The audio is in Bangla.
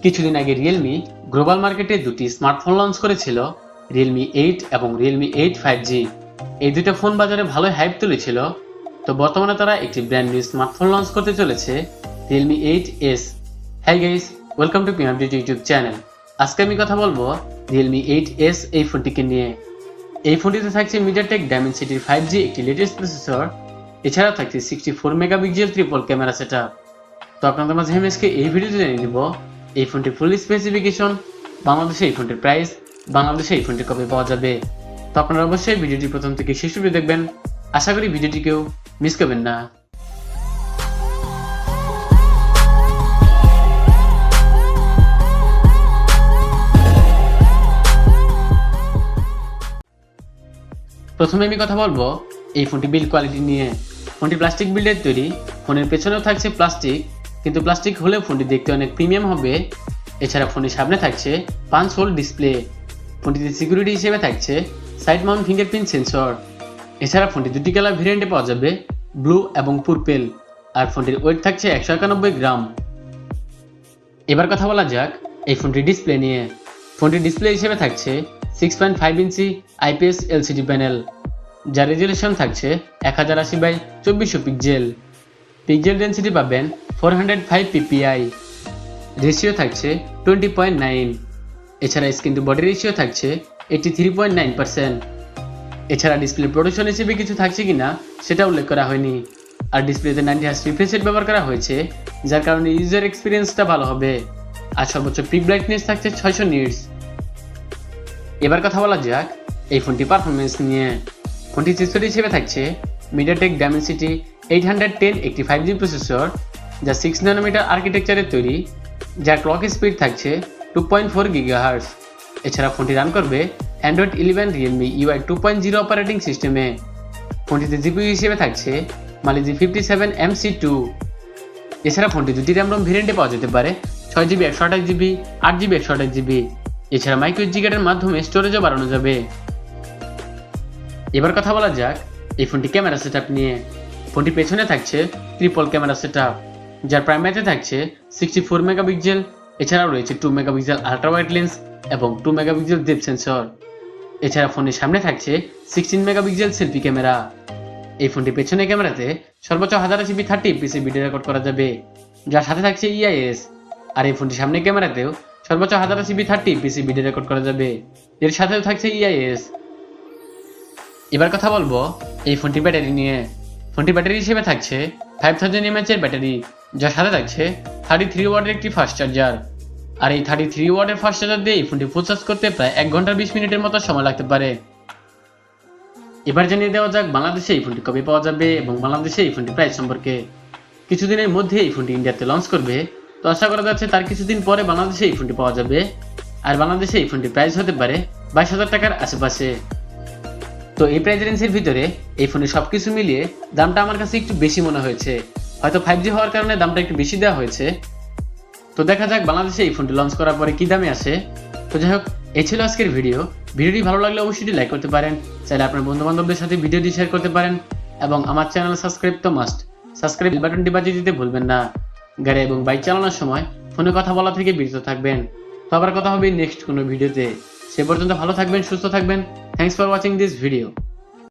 কিছুদিন আগে রিয়েলমি গ্লোবাল মার্কেটে দুটি স্মার্টফোন লঞ্চ করেছিল, রিয়েলমি 8 এবং রিয়েলমি 8 5G। এই দুটো ফোন বাজারে ভালোই হাইপ তুলেছিল। তো বর্তমানে তারা একটি ব্র্যান্ড নিউ স্মার্টফোন লঞ্চ করতে চলেছে, Realme 8S। Hi guys, welcome to PM update YouTube channel. আজকে আমি কথা বলবো রিয়েলমি 8S এই ফোনটিকে নিয়ে। এই ফোনটিতে থাকছে মিডিয়াটেক ডায়মেনসিটির 5G একটি লেটেস্ট প্রসেসর, এছাড়া থাকছে 64 মেগাপিক্সেল ট্রিপল ক্যামেরা সেটআপ। তো আপনাদের মাঝে আমি আজকে এই ভিডিওতে জানিয়ে দিব এই ফোনটির ফুল স্পেসিফিকেশন, বাংলাদেশে এই ফোনটির প্রাইস, বাংলাদেশে এই ফোনটি কবে পাওয়া যাবে। তো আপনারা অবশ্যই ভিডিওটি প্রথম থেকে শেষ অবধি দেখবেন। আশা করি ভিডিওটি কেউ মিস করবেন না। প্রথমে আমি কথা বলবো এই ফোনটি বিল্ড কোয়ালিটি নিয়ে। ফোনটি প্লাস্টিক বিল্ডের তৈরি, ফোনের পেছনেও থাকছে প্লাস্টিক, কিন্তু প্লাস্টিক হলেও ফোনটি দেখতে অনেক প্রিমিয়াম হবে। এছাড়া ফোনের সামনে থাকছে 5 হোল ডিসপ্লে। ফোনটিতে সিকিউরিটি হিসেবে থাকছে সাইড মাউন্ট ফিঙ্গারপ্রিন্ট সেন্সর। এছাড়া ফোনটি দুটি কালার ভেরিয়েন্টে পাওয়া যাবে, ব্লু এবং পার্পল। আর ফোনটির ওয়েট থাকছে 191 গ্রাম। এবার কথা বলা যাক এই ফোনটির ডিসপ্লে নিয়ে। ফোনটির ডিসপ্লে হিসেবে থাকছে 6.5 ইঞ্চি IPS LCD প্যানেল, যার রেজুলেশন থাকছে 1080x2400 পিক্সেল। পিক্সেল ডেন্সিটি পাবেন 405 ppi। রেশিও থাকছে 20.9। এছাড়া স্ক্রিন টু বডি রেশিও থাকছে 83.9%। এছাড়া ডিসপ্লে প্রোটেকশন হিসেবে কিছু থাকছে কিনা সেটা উল্লেখ করা হয়নি। আর ডিসপ্লেতে 90 হার্জ রিফ্রেশ রেট ব্যবহার করা হয়েছে, যার কারণে ইউজার এক্সপিরিয়েন্সটা ভালো হবে। আর সর্বোচ্চ পিক ব্রাইটনেস থাকছে 600 নিটস। এবার কথা বলা যাক এই ফোনটি পারফরমেন্স নিয়ে। ফোনটি চিপসেট হিসেবে থাকছে মিডিয়াটেক ডায়মেনসিটি 810 একটি 5G প্রসেসর, যা 6 ন্যানোমিটার আর্কিটেকচারের তৈরি, যার ক্লক স্পিড থাকছে 2.4 GHz। এছাড়া ফোনটি রান করবে Android 11 Realme UI 2.0 অপারেটিং সিস্টেমে। ফোনটিতে জিপিইউ হিসেবে থাকছে Mali-G 57MC2। এছাড়া ফোনটি দুটি র্যাম রোম ভেরিয়েন্টে পাওয়া যেতে পারে, 6GB 128GB, 8GB 128GB। এছাড়া মাইক্রো SD কার্ডের মাধ্যমে স্টোরেজও বাড়ানো যাবে। এবার কথা বলা যাক এই ফোনটি ক্যামেরা সেটআপ নিয়ে। ফোনটি পেছনে থাকছে ট্রিপল ক্যামেরা সেটআপ, যার প্রাইমারিতে থাকছে 64 মেগাপিক্সেল। এছাড়াও রয়েছে 2 মেগাপিক্সেল আল্ট্রা ওয়াইড লেন্স এবং 2 মেগাপিক্সেল ডেপথ সেন্সর। এছাড়া ফোনের সামনে থাকছে 16 মেগাপিক্সেল সেলফি ক্যামেরা। এই ফোনটি পেছনে ক্যামেরাতে সর্বোচ্চ 1080p 30fps ভিডিও রেকর্ড করা যাবে, যার সাথে থাকছে EIS। আর এই ফোনটির সামনে ক্যামেরাতেও সর্বোচ্চ 1080p 30fps ভিডিও রেকর্ড করা যাবে, এর সাথেও থাকছে EIS। এবার কথা বলবো এই ফোনটির ব্যাটারি নিয়ে। ফোনটি ব্যাটারি হিসেবে থাকছে 5000 mAh এর ব্যাটারি, যার সাথে থাকছে 33 ওয়াটের একটি ফাস্ট চার্জার। আর এই 33 ওয়াটের ফাস্ট চার্জার দিয়ে এই ফোনটি ফুল চার্জ করতে প্রায় 1 ঘন্টা 20 মিনিটের মতো সময় লাগতে পারে। এবার জানিয়ে দেওয়া যাক বাংলাদেশে এই ফোনটি কবে পাওয়া যাবে এবং বাংলাদেশে এই ফোনটির প্রাইস সম্পর্কে। কিছুদিনের মধ্যে এই ফোনটি ইন্ডিয়াতে লঞ্চ করবে, তো আশা করা যাচ্ছে তার কিছুদিন পরে বাংলাদেশে এই ফোনটি পাওয়া যাবে। আর বাংলাদেশে এই ফোনটির প্রাইস হতে পারে 22,000 টাকার আশেপাশে। তো এই প্রাইস রেঞ্জের ভিতরে এই ফোনের সবকিছু মিলিয়ে দামটা আমার কাছে একটু বেশি মনে হয়েছে। হয়তো 5G হওয়ার কারণে দামটা একটু বেশি দেওয়া হয়েছে। তো দেখা যাক বাংলাদেশে এই ফোনটি লঞ্চ করার পরে কি দামে আসে। তো যাই হোক, এই ছিল আজকের ভিডিও। ভিডিওটি ভালো লাগলে অবশ্যই লাইক করতে পারেন, চাইলে আপনার বন্ধু বান্ধবদের সাথে ভিডিওটি শেয়ার করতে পারেন, এবং আমার চ্যানেল সাবস্ক্রাইব তো মাস্ট, সাবস্ক্রাইব বাটনটি বাজিয়ে দিতে ভুলবেন না। গাড়ি এবং বাইক চালানোর সময় ফোনে কথা বলা থেকে বিরত থাকবেন। তো আবার কথা হবে নেক্সট কোনো ভিডিওতে। সে পর্যন্ত ভালো থাকবেন, সুস্থ থাকবেন। Thanks for watching this video.